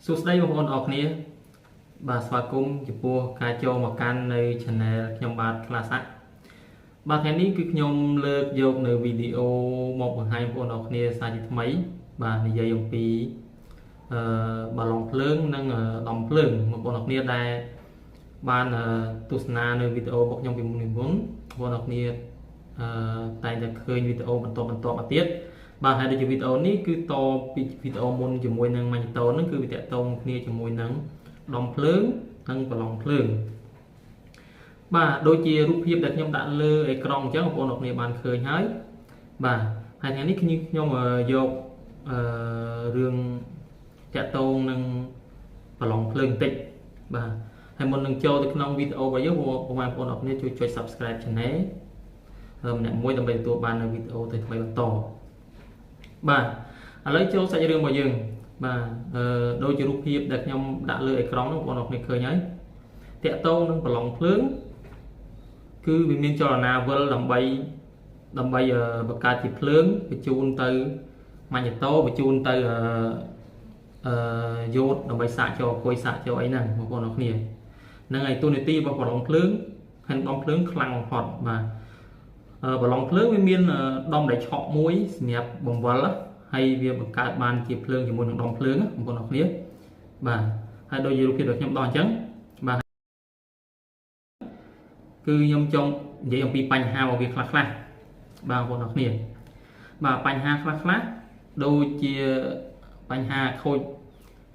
សួស្តីបងប្អូនអរគ្នាបាទស្វាគមន៍ចំពោះការចូលមកកាន់នៅ Channel ខ្ញុំបាទ Class Act បាទថ្ងៃនេះគឺខ្ញុំលើកយកនៅវីដេអូមកបង្ហាញបងប្អូនអរគ្នាសារជាថ្មីបាទនិយាយអំពីបាឡុងភ្លើងនិងដំភ្លើងបងប្អូនអរគ្នាដែលបានទស្សនានៅវីដេអូរបស់ខ្ញុំពីមុនបងប្អូនអរគ្នាតែងតែឃើញវីដេអូបន្តមកទៀតបាទហើយដូចជាវីដេអូនេះគឺតពីវីដេអូមុនជាមួយនឹងម៉ាញ់តូនហ្នឹងគឺវាតកតងគ្នាជាមួយនឹងដំភ្លើងនិងបាឡុងភ្លើងបាទដូចជារូបភាពដែលខ្ញុំដាក់លើអេក្រង់អញ្ចឹងបងប្អូនអរគ្នាបានឃើញហើយបាទហើយថ្ងៃនេះខ្ញុំយករឿងតកតងនឹងបាឡុងភ្លើងបន្តិចបាទហើយមុននឹងចូលទៅក្នុងវីដេអូរបស់យើងបងប្អូនអរគ្នាជួយចុច Subscribe Channel ម្នាក់មួយដើម្បីទទួលបាននៅវីដេអូថ្មីៗបន្តបាទឥឡូវចូលសាច់រឿងរបស់យើងបាទដូចជារូបភាពដែលខ្ញុំដាក់លើអេក្រង់ហ្នឹងបងប្អូនអរគ្នាឃើញហើយតកតងនឹងបាឡុងភ្លើងគឺវាមានចលនាវិលដើម្បីបង្កើតជាភ្លើងបញ្ជូនទៅម៉ាញ់តូបញ្ជូនទៅយោតដើម្បីសាកចូលអគុយសាកចូលអីហ្នឹងបងប្អូនអរគ្នាហ្នឹងហើយទូនាទីរបស់បាឡុងភ្លើងហើយដុំភ្លើងខ្លាំងបំផុតបាទបាឡុងភ្លើងវាមានដុំដែលឆក់មួយសម្រាប់បង្វិលហើយវាបង្កើតបានជាភ្លើងជាមួយនឹងដុំភ្លើងបងប្អូនអរគ្នាបាទហើយដូចជារូបភាពដែលខ្ញុំដោះអញ្ចឹងបាទគឺខ្ញុំចង់និយាយអំពីបញ្ហារបស់វាខ្លះបាទបងប្អូនអរគ្នាបាទបញ្ហាខ្លះដូចជាបញ្ហាខូច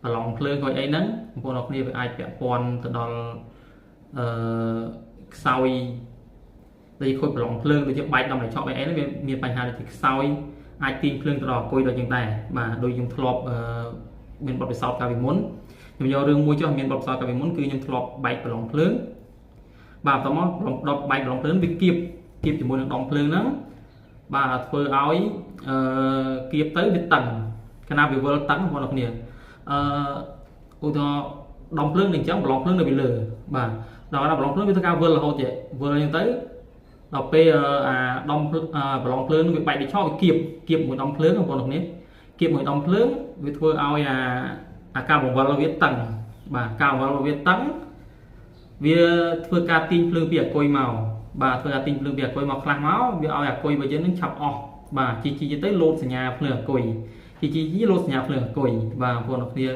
បាឡុងភ្លើងខូចអីហ្នឹងបងប្អូនអរគ្នាវាអាចពាក់ព័ន្ធទៅដល់ខ្សោយដូចខូចបាឡុងភ្លើងដូចជាបែកដុំដែលឆក់បែកអីហ្នឹងវាមានបញ្ហាដូចជាខ្សោយអាចទាញភ្លើងទៅដល់អគុយដូចយ៉ាងដែរបាទដូចខ្ញុំធ្លាប់មានបទពិសោធន៍កាលពីមុនខ្ញុំយករឿងមួយចុះមានបទពិសោធន៍កាលពីមុនគឺខ្ញុំធ្លាប់បែកបាឡុងភ្លើងបាទបន្តមកដុតបែកបាឡុងភ្លើងវាគៀបជាមួយនឹងដុំភ្លើងហ្នឹងបាទធ្វើឲ្យគៀបទៅវាតឹងខណៈវាវិលតឹងបងប្អូនគ្នាឧទាហរណ៍ដុំភ្លើងនេះអញ្ចឹងបាឡុងភ្លើងនៅពីលើបាទដល់បាឡុងភ្លើងវាធ្វើការវិលរហូតទៀតវិលអញ្ចឹងទៅដល់ពេលអាដុំបាឡុងភ្លើងវាបែកពីឆោវាគៀបមួយដុំភ្លើងបងប្អូនគ្នាគៀបមួយដុំភ្លើងវាធ្វើឲ្យអាការបង្វិលវាតឹងបាទការបង្វិលវាតឹងវាធ្វើការទាញភ្លើងពីអគុយមកបាទធ្វើការទាញភ្លើងពីអគុយមកខ្លះមកវាឲ្យអគុយរបស់យើងនឹងឆាប់អស់បាទជីទៅលោតសញ្ញាភ្លើងអគុយជីលោតសញ្ញាភ្លើងអគុយបាទបងប្អូនគ្នា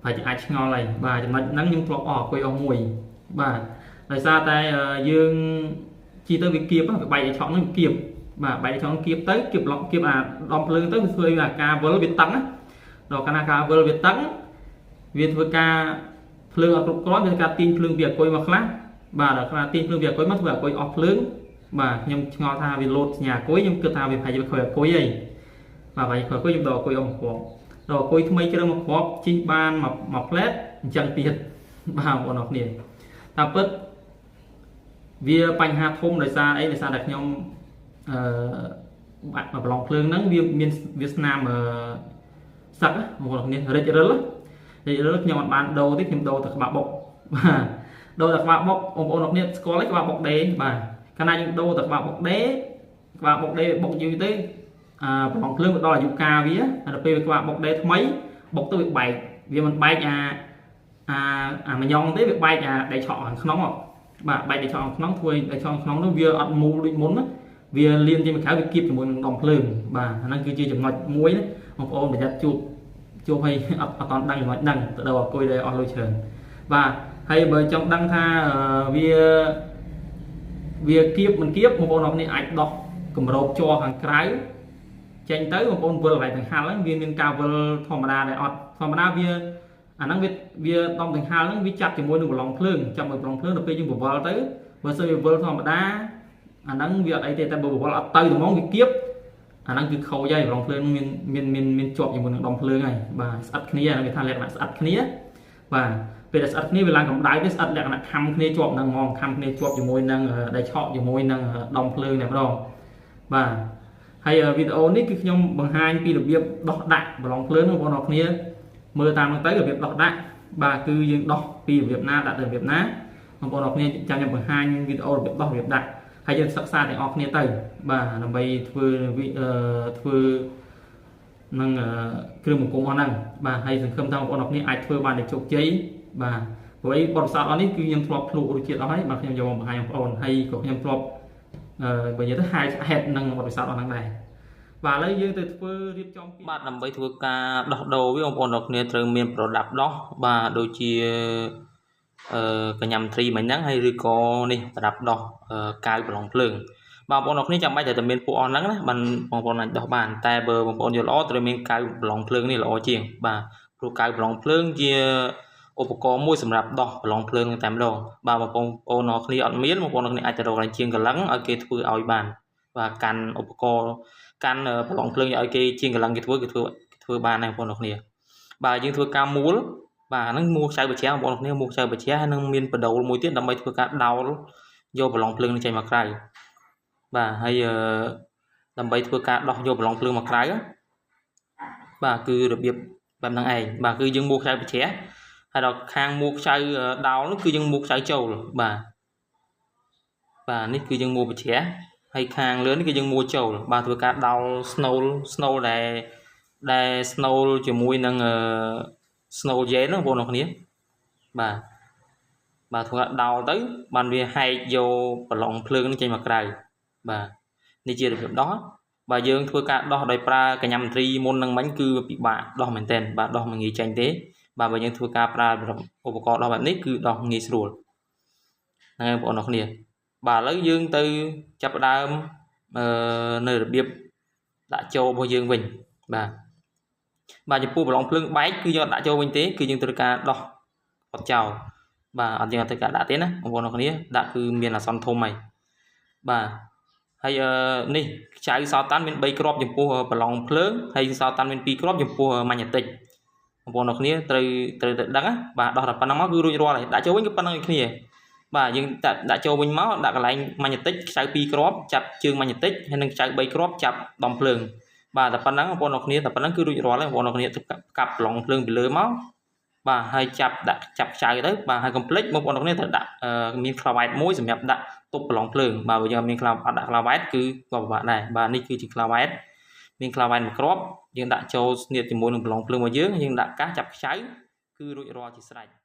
ប្រហែលជាអាចឆ្ងល់ហើយបាទចំណុចហ្នឹងខ្ញុំធ្លាប់អស់អគុយអស់មួយបាទដោយសារតែយើងជីទៅវាគៀបវាបែកឲ្យឆក់ហ្នឹងគៀបបាទបែកឆក់គៀបទៅគៀបអាដុំភ្លើងទៅវាធ្វើឲ្យអាការវិលវាតឹងដល់កាលណាការវិលវាតឹងវាធ្វើការភ្លើងអត់គ្រប់គ្រាន់វាធ្វើការទាញភ្លើងពីអគុយមកខ្លះបាទដល់ខ្លះទាញភ្លើងពីអគុយមកធ្វើអគុយអស់ភ្លើងបាទខ្ញុំឆ្ងល់ថាវាលោតសញ្ញាអគុយខ្ញុំគិតថាវាប្រហែលជាខូចអគុយអីបាទប្រហែលខូចអគុយខ្ញុំដកអគុយអស់មួយគ្រាប់ដល់អគុយថ្មីជ្រើសមួយគ្រាប់ជីកបានមួយផ្លែតអញ្ចឹងទៀតបាទបងប្អូនអរគ្នាតាមពិតវាបញ្ហាធំដោយសារអីដោយសារតែខ្ញុំបាក់បាឡុងភ្លើងហ្នឹងវាស្នាមសឹកបងប្អូនគ្នារិចរិលខ្ញុំអត់បានដូរទេខ្ញុំដូរតែក្បាលបុកបាទដូរតែក្បាលបុកបងប្អូនគ្នាស្គាល់ទេក្បាលបុកដេបាទកាលណាយើងដូរតែក្បាលបុកដេវាបុកយូរទៅបាឡុងភ្លើងវាដល់អាយុកាលវាដល់ពេលវាក្បាលបុកដេថ្មីបុកទៅវាបែកវាមិនបែកអាម៉ាញ៉ងទេវាបែកអាដៃឆក់ខាងក្នុងបាទបែកដៃឆក់ខាងក្នុងធ្វើដៃឆក់ខាងក្នុងនោះវាអត់មូលដូចមុនណាវាលៀនជាមកក្រៅវាគៀបជាមួយនឹងដុំភ្លើងបាទអាហ្នឹងគឺជាចំណុចមួយណាបងប្អូនប្រយ័ត្នជួបឲ្យអត់តន់ដឹងចំណុចហ្នឹងទៅដល់អគុយដែលអស់លុយច្រើនបាទហើយបើចង់ដឹងថាវាគៀបមិនគៀបបងប្អូនអរគ្នាអាចដោះគម្របជ័រខាងក្រៅចេញទៅបងប្អូនវិលកន្លែងដង្ហាល់ហ្នឹងវាមានការវិលធម្មតាដែរអត់ធម្មតាវាអាហ្នឹងវាដុំដង្ហាល់ហ្នឹងវាចាប់ជាមួយនឹងបាឡុងភ្លើងចាប់មួយបាឡុងភ្លើងដល់ពេលយើងបវល់ទៅបើសិនវាវិលធម្មតាអាហ្នឹងវាអត់អីទេតែបើបវល់អត់ទៅហ្មងវាគៀបអាហ្នឹងគឺខូចហើយបាឡុងភ្លើងមានជាប់ជាមួយនឹងដុំភ្លើងហើយបាទស្អិតគ្នាវាថាលក្ខណៈស្អិតគ្នាបាទពេលដែលស្អិតគ្នាវាឡើងកម្ដៅទៅស្អិតលក្ខណៈខំគ្នាជាប់នឹងហ្មងខំគ្នាជាប់ជាមួយនឹងដៃឆក់ជាមួយនឹងដុំភ្លើងតែម្ដងបាទហើយវីដេអូនេះគឺខ្ញុំបង្ហាញពីរបៀបដោះដាក់បាឡុងភ្លើងបងប្អូនអរគ្នាមើលតាមនោះទៅរបៀបដោះដាក់បាទគឺយើងដោះពីរបៀបណាដាក់ទៅរបៀបណាបងប្អូនអរគ្នាចាំខ្ញុំបង្ហាញវីដេអូរបៀបដោះរបៀបដាក់ហើយយើងសិក្សាទាំងអស់គ្នាទៅបាទដើម្បីធ្វើ នឹងគ្រឿងបង្គំអស់ហ្នឹងបាទហើយសង្ឃឹមថាបងប្អូនអរគ្នាអាចធ្វើបានដោយជោគជ័យបាទព្រោះអីបទពិសោធន៍អស់នេះគឺខ្ញុំធ្លាប់ភ្លក់រសជាតិអស់ហើយបាទខ្ញុំយកមកបង្ហាញបងប្អូនហើយក៏ខ្ញុំធ្លាប់បើនិយាយទៅហេតុនឹងបទពិសោធន៍អស់ហ្នឹងដែរបាទឥឡូវយើងទៅធ្វើរៀបចំបាទដើម្បីធ្វើការដោះដូរវាបងប្អូនអរគ្នាត្រូវមានប្រដាប់ដោះបាទដូចជាកញ្ញាំត្រីមិញហ្នឹងហើយឬក៏នេះប្រដាប់ដោះកាវប្រឡងភ្លើងបងប្អូនអរគ្នាចាំបាច់តែមានពួកអស់ហ្នឹងណាបានបងប្អូនអាចដោះបានតែបើបងប្អូនយល់ល្អត្រូវមានកាវប្រឡងភ្លើងនេះល្អជាងបាទព្រោះកាវប្រឡងភ្លើងជាឧបករណ៍មួយសម្រាប់ដោះប្រឡងភ្លើងតែម្ដងបាទបងប្អូនអរគ្នាអត់មានបងប្អូនអរគ្នាអាចទៅរកកន្លែងជាងកលឹងឲ្យគេធ្វើឲ្យបានបាទកាន់ឧបករណ៍កាន់ប្រឡងភ្លើងឲ្យគេជាងកលឹងគេធ្វើបានដែរបងប្អូនអរគ្នាបាទយើងធ្វើការមួលបាទហ្នឹងមួលខ្ចៅបច្រាស់បងប្អូនគ្នាមួលខ្ចៅបច្រាស់ហើយនឹងមានបដូលមួយទៀតដើម្បីធ្វើការដោលយកប្រឡងភ្លើងនេះចេញមកក្រៅបាទហើយដើម្បីធ្វើការដោះយកប្រឡងភ្លើងមកក្រៅបាទគឺរបៀបបែបហ្នឹងឯងបាទគឺយើងមួលខ្ចៅបច្រាស់ហើយដល់ខាងមួលខ្ចៅដោលនោះគឺយើងមួលខ្ចៅចូលបាទនេះគឺយើងមួលបច្រាស់ហើយខាងលើនេះគឺយើងមួលចូលបាទធ្វើការដោលស្នូលដែលស្នូលជាមួយនឹងស្នូលយ៉េនហ្នឹងបងប្អូនគ្នាបាទធ្វើការដោលទៅបានវាហែកយកប្រឡងភ្លើងនេះចេញមកក្រៅបាទនេះជារបៀបដោះបាទយើងធ្វើការដោះដោយប្រើកញ្ញាំត្រីមុននឹងមិញគឺពិបាកដោះមែនទែនបាទដោះមិនងាយចេញទេបាទបើយើងធ្វើការប្រើឧបករណ៍ដោះបែបនេះគឺដោះងាយស្រួលហ្នឹងហើយបងប្អូនគ្នាបាទឥឡូវយើងទៅចាប់ផ្ដើមនៅរបៀបដាក់ចូលរបស់យើងវិញបាទចំពោះប្រឡងភ្លើងបែកគឺយើងដាក់ចូលវិញទេគឺយើងត្រូវការដោះអត់ចោលបាទអត់យើងអត់ត្រូវការដាក់ទេណាបងប្អូនគ្នាដាក់គឺមានអាសន្នធំហើយបាទហើយនេះខ្ចៅសោតាន់មាន3គ្រាប់ចំពោះប្រឡងភ្លើងហើយសោតាន់មាន2គ្រាប់ចំពោះម៉ាញ៉ាទិកបងប្អូនគ្នាត្រូវទៅដឹងណាបាទដោះតែប៉ុណ្ណឹងមកគឺរួចរាល់ហើយដាក់ចូលវិញគឺប៉ុណ្ណឹងគ្នាបាទយើងដាក់ចូលវិញមកដាក់កន្លែងម៉ាញ៉ាទិកខ្ចៅ2គ្រាប់ចាប់ជើងម៉ាញ៉ាទិកហើយនឹងខ្ចៅ3គ្រាប់ចាប់ដំភ្លើងបាទតែប៉ុណ្ណឹងបងប្អូនគ្នាតែប៉ុណ្ណឹងគឺរួចរាល់ហើយបងប្អូនគ្នាកាប់ប្រឡងភ្លើងពីលើមកបាទហើយចាប់ខ្ចៅទៅបាទហើយកុំភ្លេចបងប្អូនគ្នាត្រូវដាក់មានក្លាវ៉ែតមួយសម្រាប់ដាក់ទប់ប្រឡងភ្លើងបាទបើយើងអត់មានដាក់ក្លាវ៉ែតគឺក៏ពិបាកដែរបាទនេះគឺជាក្លាវ៉ែតមានក្លាវ៉ែតមួយគ្រាប់យើងដាក់ចូលស្នៀតជាមួយនឹងប្រឡងភ្លើងរបស់យើងដាក់កាសចាប់ខ្ចៅគឺរួចរាល់ជាស្រេច